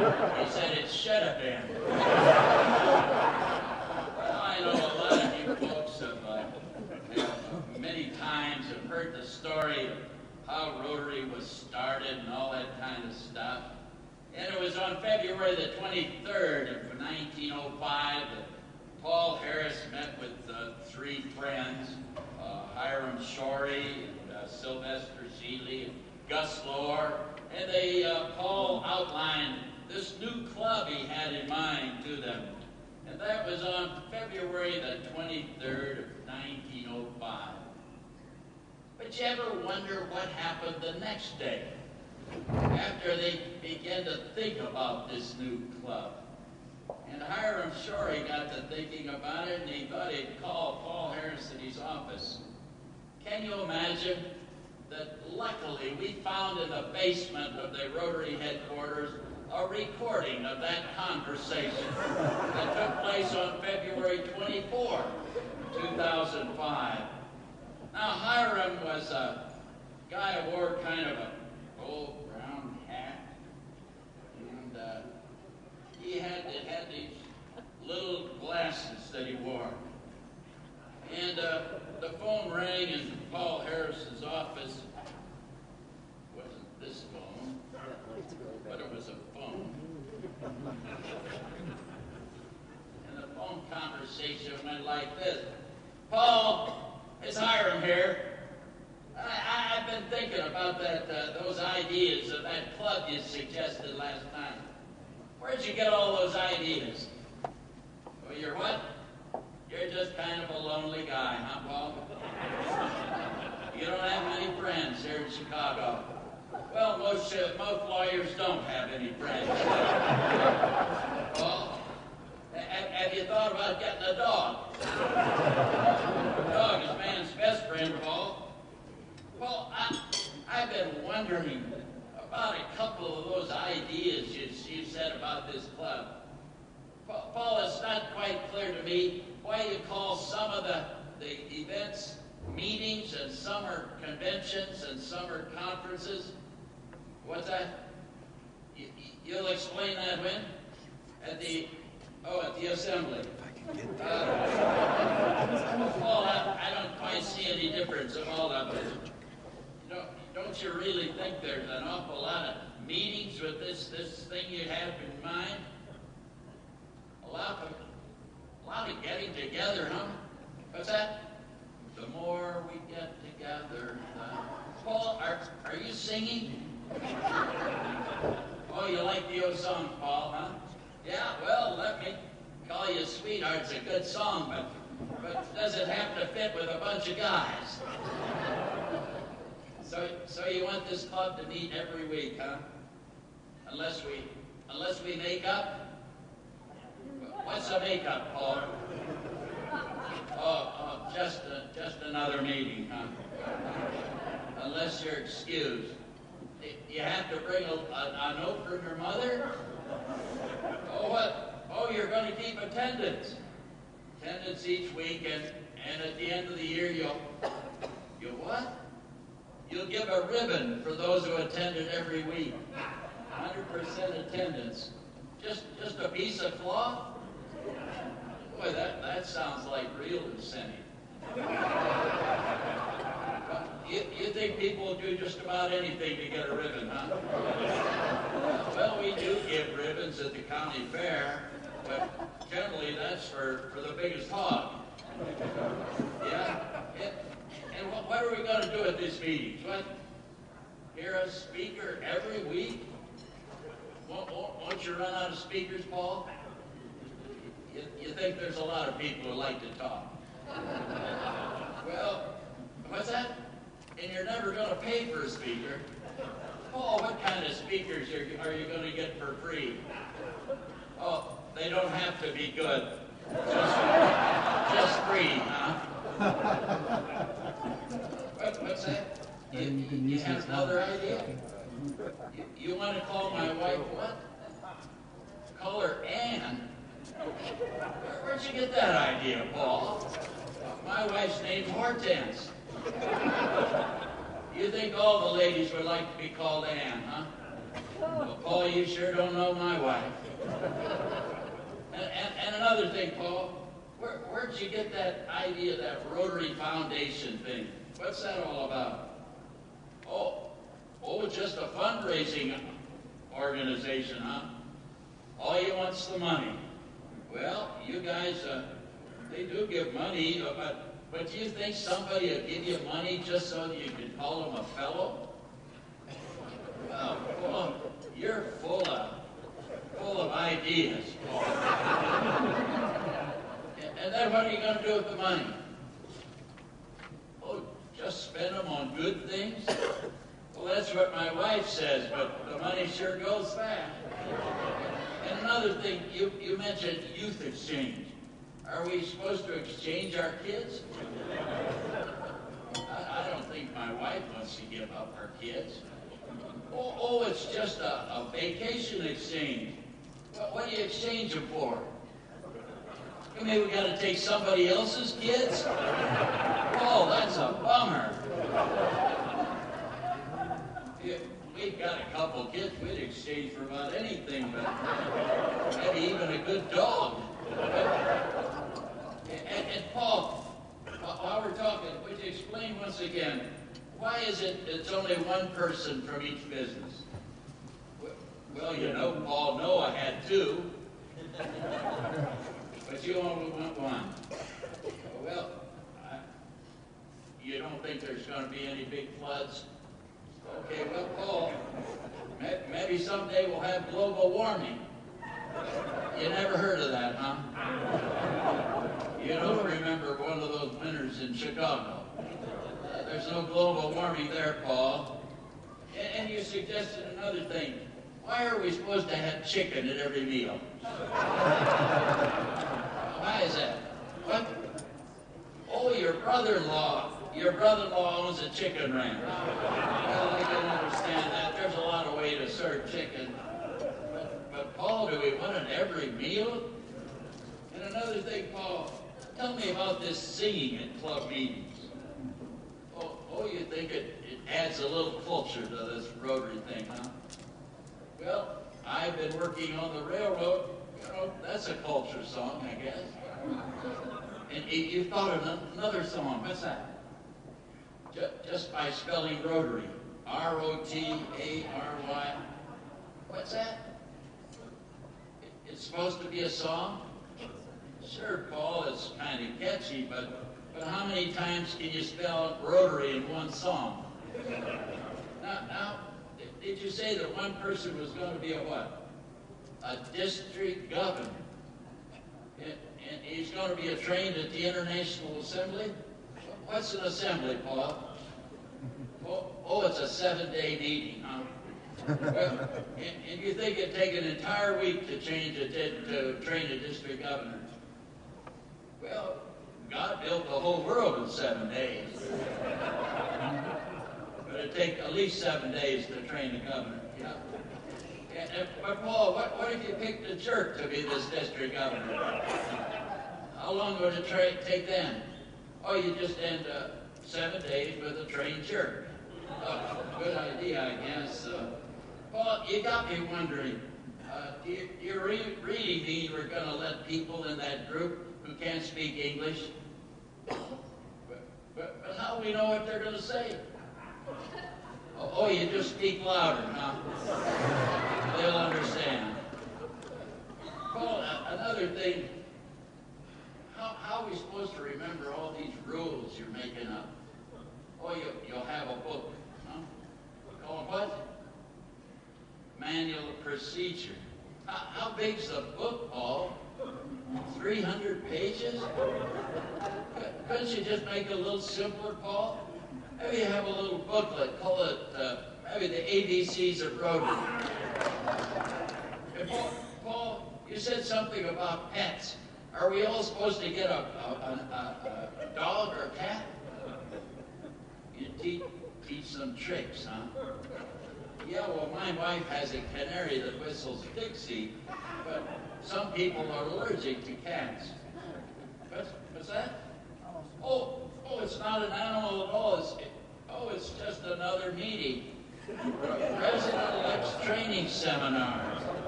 He said it should have been. Well, I know a lot of you folks have many times have heard the story of how Rotary was started and all that kind of stuff. And it was on February the 23rd of 1905 that Paul Harris met with three friends, Hiram Shorey and Sylvester Sheely and Gus Lohr, and Paul outlined this new club he had in mind to them. And that was on February the 23rd of 1905. But you ever wonder what happened the next day after they began to think about this new club? And Hiram Shorey got to thinking about it, and he thought he'd call Paul Harris in his office. Can you imagine that luckily we found in the basement of the Rotary headquarters a recording of that conversation that took place on February 24, 2005. Now, Hiram was a guy who wore kind of a old brown hat, and he had these little glasses that he wore. And the phone rang in Paul Harris's office. It wasn't this phone, but it was a phone. And the phone conversation went like this. Paul, it's Hiram here. I've been thinking about those ideas of that club you suggested last time. Where'd you get all those ideas? Well, you're what? You're just kind of a lonely guy, huh, Paul? You don't have many friends here in Chicago. Well, most lawyers don't have any friends. Paul, have you thought about getting a dog? A dog is man's best friend, Paul. Well, I've been wondering about a couple of those ideas you said about this club. Paul, it's not quite clear to me why you call some of the events meetings and summer conventions and summer conferences. What's that? You'll explain that when? At the assembly. Paul, I don't quite see any difference in all of it. Don't you really think there's an awful lot of meetings with this thing you have in mind? A lot of getting together, huh? What's that? The more we get together. Paul, are you singing? Oh, you like the old song, Paul, huh? Yeah, well, let me call you Sweetheart. It's a good song, but does it have to fit with a bunch of guys? So you want this club to meet every week, huh? Unless we make up? What's a make-up, Paul? Oh, just another meeting, huh? Unless you're excused. You have to bring a note from your mother? Oh, what? Oh, you're going to keep attendance. Attendance each week, and at the end of the year, you'll what? You'll give a ribbon for those who attended every week. 100% attendance. Just a piece of cloth? Boy, that sounds like real incentive. You think people will do just about anything to get a ribbon, huh? Well, we do give ribbons at the county fair, but generally that's for the biggest hog. Yeah? And what are we going to do at these meetings? What? Hear a speaker every week? Won't you run out of speakers, Paul? You think there's a lot of people who like to talk. Well, what's that? And you're never going to pay for a speaker. Oh, what kind of speakers are you going to get for free? Oh, they don't have to be good. Just free, huh? What's that? You have another idea? You want to call my wife what? Call her Ann? Where'd you get that idea, Paul? My wife's name's Hortense. You think all the ladies would like to be called Ann, huh? Well, Paul, you sure don't know my wife. And another thing, Paul, where'd you get that idea, that Rotary Foundation thing? What's that all about? Oh, it's just a fundraising organization, huh? All you want's the money. Well, you guys, they do give money, but do you think somebody will give you money just so that you can call them a fellow? Well, Paul, you're full of ideas, Paul. And then what are you going to do with the money? Oh, just spend them on good things? Well, that's what my wife says, but the money sure goes fast. And another thing, you mentioned youth exchange. Are we supposed to exchange our kids? I don't think my wife wants to give up her kids. Oh, it's just a vacation exchange. What do you exchange them for? You mean we got to take somebody else's kids? Oh, that's a bummer. We've got a couple kids we'd exchange for about anything, but maybe even a good dog. And Paul, while we're talking, would you explain once again, why is it it's only one person from each business? Well, you know, Paul, Noah had two, but you only want one. Well, you don't think there's going to be any big floods? Okay, well, Paul, maybe someday we'll have global warming. You never heard of that, huh? You don't remember one of those winters in Chicago. There's no global warming there, Paul. And you suggested another thing. Why are we supposed to have chicken at every meal? Why is that? What? Oh, your brother-in-law owns a chicken ranch. Well, I can understand that. There's a lot of ways to serve chicken. But Paul, do we want it every meal? And another thing, Paul, tell me about this singing at club meetings. Oh, you think it adds a little culture to this Rotary thing, huh? Well, I've been working on the railroad. You know, that's a culture song, I guess. And you thought of another song. What's that? Just by spelling Rotary. R-O-T-A-R-Y. What's that? It's supposed to be a song? Sure, Paul, it's kind of catchy, but how many times can you spell Rotary in one song? Now, did you say that one person was going to be a what? A district governor. And he's going to be trained at the International Assembly? What's an assembly, Paul? Oh, it's a 7-day meeting, huh? Well, and you think it'd take an entire week to train a district governor? Well, God built the whole world in 7 days. But it'd take at least 7 days to train a governor. Yeah. But Paul, what if you picked a jerk to be this district governor? How long would it take then? Oh, you just end 7 days with a trained jerk. Good idea, I guess. Paul, you got me wondering, do you really mean we're going to let people in that group who can't speak English? But how do we know what they're going to say? Oh, you just speak louder, huh? They'll understand. Paul, another thing, how are we supposed to remember all these rules you're making up? Oh, you'll have a book, huh? Called what? Manual of Procedure. How big's the book, Paul? 300 pages? Couldn't you just make it a little simpler, Paul? Maybe you have a little booklet, call it maybe the ABCs of Rotary. And Paul, you said something about pets. Are we all supposed to get a dog or a cat? You teach them tricks, huh? Yeah, well, my wife has a canary that whistles Dixie, but some people are allergic to cats. What's that? Oh, it's not an animal at all. It's just another meeting. President-elect's training seminar.